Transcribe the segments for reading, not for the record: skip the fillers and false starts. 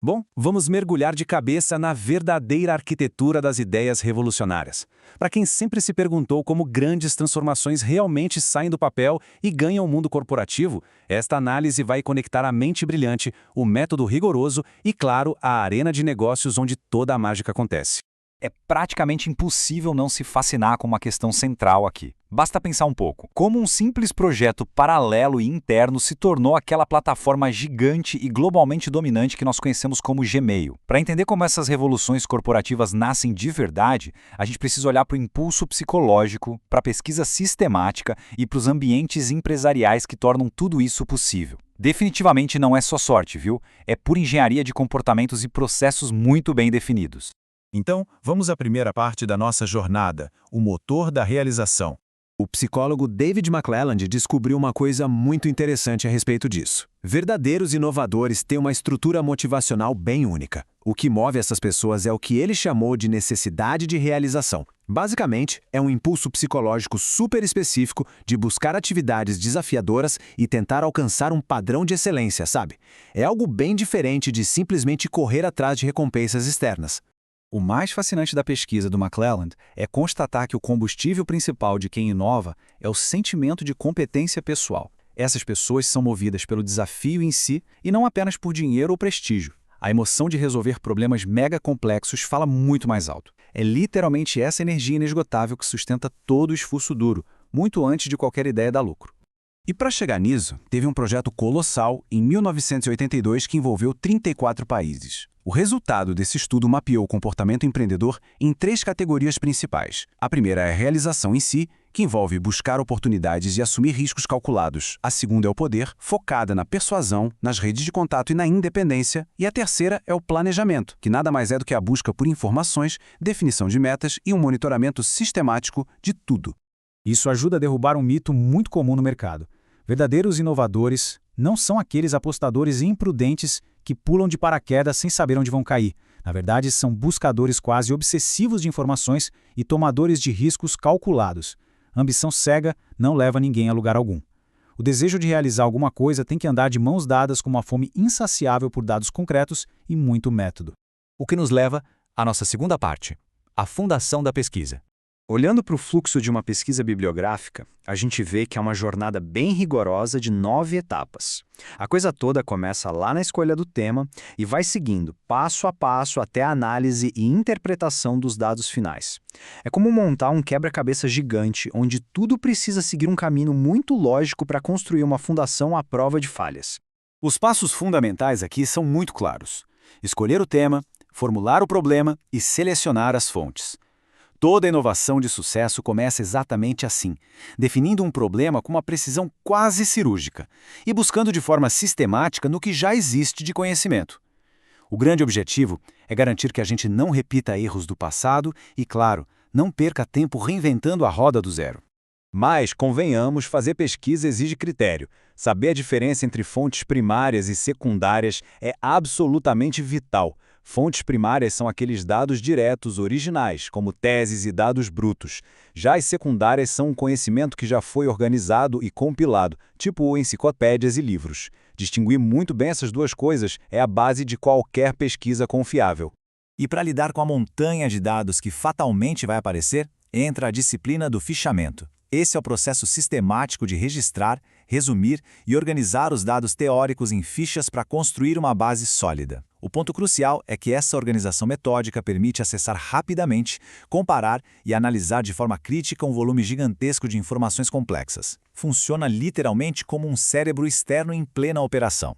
Bom, vamos mergulhar de cabeça na verdadeira arquitetura das ideias revolucionárias. Para quem sempre se perguntou como grandes transformações realmente saem do papel e ganham o mundo corporativo, esta análise vai conectar a mente brilhante, o método rigoroso e, claro, a arena de negócios onde toda a mágica acontece. É praticamente impossível não se fascinar com uma questão central aqui. Basta pensar um pouco. Como um simples projeto paralelo e interno se tornou aquela plataforma gigante e globalmente dominante que nós conhecemos como Gmail. Para entender como essas revoluções corporativas nascem de verdade, a gente precisa olhar para o impulso psicológico, para a pesquisa sistemática e para os ambientes empresariais que tornam tudo isso possível. Definitivamente não é só sorte, viu? É pura engenharia de comportamentos e processos muito bem definidos. Então, vamos à primeira parte da nossa jornada, o motor da realização. O psicólogo David McClelland descobriu uma coisa muito interessante a respeito disso. Verdadeiros inovadores têm uma estrutura motivacional bem única. O que move essas pessoas é o que ele chamou de necessidade de realização. Basicamente, é um impulso psicológico super específico de buscar atividades desafiadoras e tentar alcançar um padrão de excelência, sabe? É algo bem diferente de simplesmente correr atrás de recompensas externas. O mais fascinante da pesquisa do McClelland é constatar que o combustível principal de quem inova é o sentimento de competência pessoal. Essas pessoas são movidas pelo desafio em si e não apenas por dinheiro ou prestígio. A emoção de resolver problemas mega complexos fala muito mais alto. É literalmente essa energia inesgotável que sustenta todo o esforço duro, muito antes de qualquer ideia dar lucro. E para chegar nisso, teve um projeto colossal em 1982 que envolveu 34 países. O resultado desse estudo mapeou o comportamento empreendedor em 3 categorias principais. A primeira é a realização em si, que envolve buscar oportunidades e assumir riscos calculados. A segunda é o poder, focada na persuasão, nas redes de contato e na independência. E a terceira é o planejamento, que nada mais é do que a busca por informações, definição de metas e um monitoramento sistemático de tudo. Isso ajuda a derrubar um mito muito comum no mercado. Verdadeiros inovadores não são aqueles apostadores imprudentes que pulam de paraquedas sem saber onde vão cair. Na verdade, são buscadores quase obsessivos de informações e tomadores de riscos calculados. A ambição cega não leva ninguém a lugar algum. O desejo de realizar alguma coisa tem que andar de mãos dadas com uma fome insaciável por dados concretos e muito método. O que nos leva à nossa segunda parte, a fundação da pesquisa. Olhando para o fluxo de uma pesquisa bibliográfica, a gente vê que é uma jornada bem rigorosa de 9 etapas. A coisa toda começa lá na escolha do tema e vai seguindo passo a passo até a análise e interpretação dos dados finais. É como montar um quebra-cabeça gigante onde tudo precisa seguir um caminho muito lógico para construir uma fundação à prova de falhas. Os passos fundamentais aqui são muito claros. Escolher o tema, formular o problema e selecionar as fontes. Toda inovação de sucesso começa exatamente assim, definindo um problema com uma precisão quase cirúrgica e buscando de forma sistemática no que já existe de conhecimento. O grande objetivo é garantir que a gente não repita erros do passado e, claro, não perca tempo reinventando a roda do zero. Mas, convenhamos, fazer pesquisa exige critério. Saber a diferença entre fontes primárias e secundárias é absolutamente vital. Fontes primárias são aqueles dados diretos, originais, como teses e dados brutos. Já as secundárias são um conhecimento que já foi organizado e compilado, tipo enciclopédias e livros. Distinguir muito bem essas duas coisas é a base de qualquer pesquisa confiável. E para lidar com a montanha de dados que fatalmente vai aparecer, entra a disciplina do fichamento. Esse é o processo sistemático de registrar, resumir e organizar os dados teóricos em fichas para construir uma base sólida. O ponto crucial é que essa organização metódica permite acessar rapidamente, comparar e analisar de forma crítica um volume gigantesco de informações complexas. Funciona literalmente como um cérebro externo em plena operação.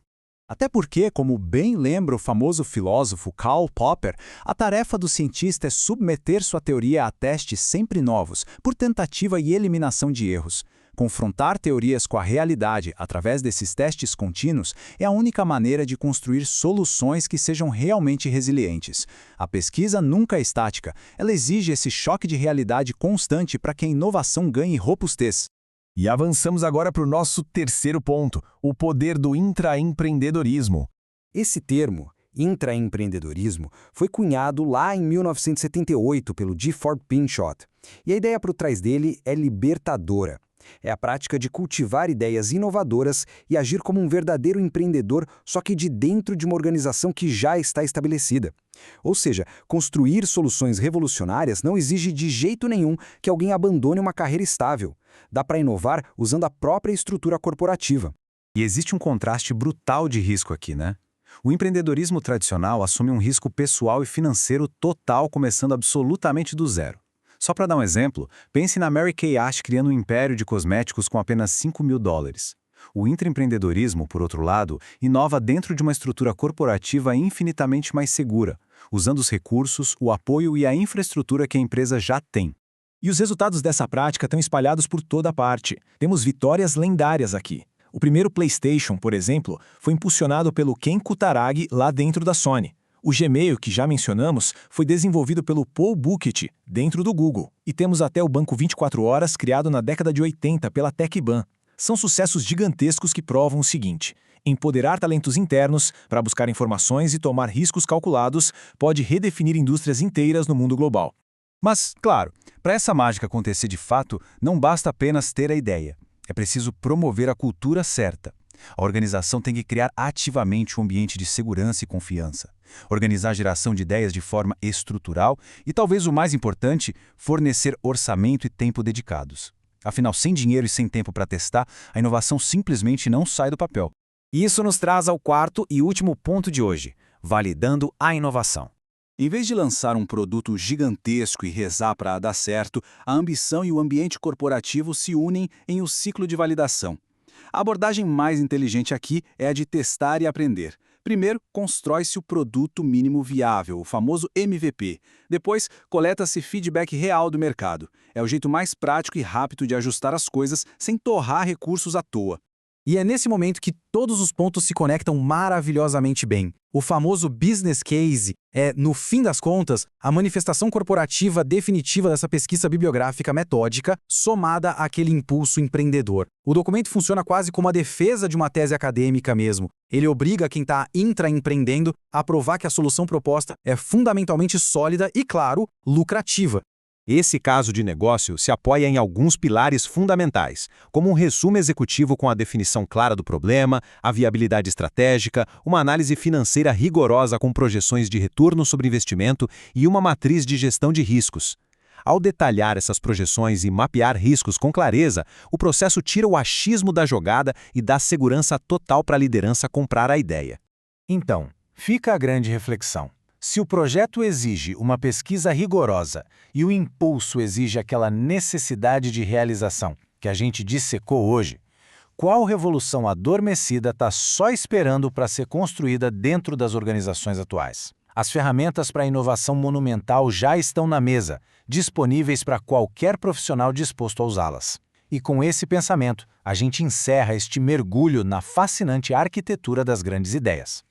Até porque, como bem lembra o famoso filósofo Karl Popper, a tarefa do cientista é submeter sua teoria a testes sempre novos, por tentativa e eliminação de erros. Confrontar teorias com a realidade através desses testes contínuos é a única maneira de construir soluções que sejam realmente resilientes. A pesquisa nunca é estática, ela exige esse choque de realidade constante para que a inovação ganhe robustez. E avançamos agora para o nosso terceiro ponto, o poder do intraempreendedorismo. Esse termo, intraempreendedorismo, foi cunhado lá em 1978 pelo Gifford Pinchot. E a ideia por trás dele é libertadora. É a prática de cultivar ideias inovadoras e agir como um verdadeiro empreendedor, só que de dentro de uma organização que já está estabelecida. Ou seja, construir soluções revolucionárias não exige de jeito nenhum que alguém abandone uma carreira estável. Dá para inovar usando a própria estrutura corporativa. E existe um contraste brutal de risco aqui, né? O empreendedorismo tradicional assume um risco pessoal e financeiro total, começando absolutamente do zero. Só para dar um exemplo, pense na Mary Kay Ash criando um império de cosméticos com apenas $5.000. O intraempreendedorismo, por outro lado, inova dentro de uma estrutura corporativa infinitamente mais segura, usando os recursos, o apoio e a infraestrutura que a empresa já tem. E os resultados dessa prática estão espalhados por toda parte. Temos vitórias lendárias aqui. O primeiro PlayStation, por exemplo, foi impulsionado pelo Ken Kutaragi lá dentro da Sony. O Gmail, que já mencionamos, foi desenvolvido pelo Paul Buchheit, dentro do Google. E temos até o Banco 24 Horas, criado na década de 80 pela TechBan. São sucessos gigantescos que provam o seguinte: empoderar talentos internos para buscar informações e tomar riscos calculados pode redefinir indústrias inteiras no mundo global. Mas, claro, para essa mágica acontecer de fato, não basta apenas ter a ideia. É preciso promover a cultura certa. A organização tem que criar ativamente um ambiente de segurança e confiança, organizar a geração de ideias de forma estrutural e, talvez o mais importante, fornecer orçamento e tempo dedicados. Afinal, sem dinheiro e sem tempo para testar, a inovação simplesmente não sai do papel. Isso nos traz ao quarto e último ponto de hoje: validando a inovação. Em vez de lançar um produto gigantesco e rezar para dar certo, a ambição e o ambiente corporativo se unem em um ciclo de validação. A abordagem mais inteligente aqui é a de testar e aprender. Primeiro, constrói-se o produto mínimo viável, o famoso MVP. Depois, coleta-se feedback real do mercado. É o jeito mais prático e rápido de ajustar as coisas sem torrar recursos à toa. E é nesse momento que todos os pontos se conectam maravilhosamente bem. O famoso business case é, no fim das contas, a manifestação corporativa definitiva dessa pesquisa bibliográfica metódica somada àquele impulso empreendedor. O documento funciona quase como a defesa de uma tese acadêmica mesmo. Ele obriga quem está intraempreendendo a provar que a solução proposta é fundamentalmente sólida e, claro, lucrativa. Esse caso de negócio se apoia em alguns pilares fundamentais, como um resumo executivo com a definição clara do problema, a viabilidade estratégica, uma análise financeira rigorosa com projeções de retorno sobre investimento e uma matriz de gestão de riscos. Ao detalhar essas projeções e mapear riscos com clareza, o processo tira o achismo da jogada e dá segurança total para a liderança comprar a ideia. Então, fica a grande reflexão. Se o projeto exige uma pesquisa rigorosa e o impulso exige aquela necessidade de realização que a gente dissecou hoje, qual revolução adormecida está só esperando para ser construída dentro das organizações atuais? As ferramentas para a inovação monumental já estão na mesa, disponíveis para qualquer profissional disposto a usá-las. E com esse pensamento, a gente encerra este mergulho na fascinante arquitetura das grandes ideias.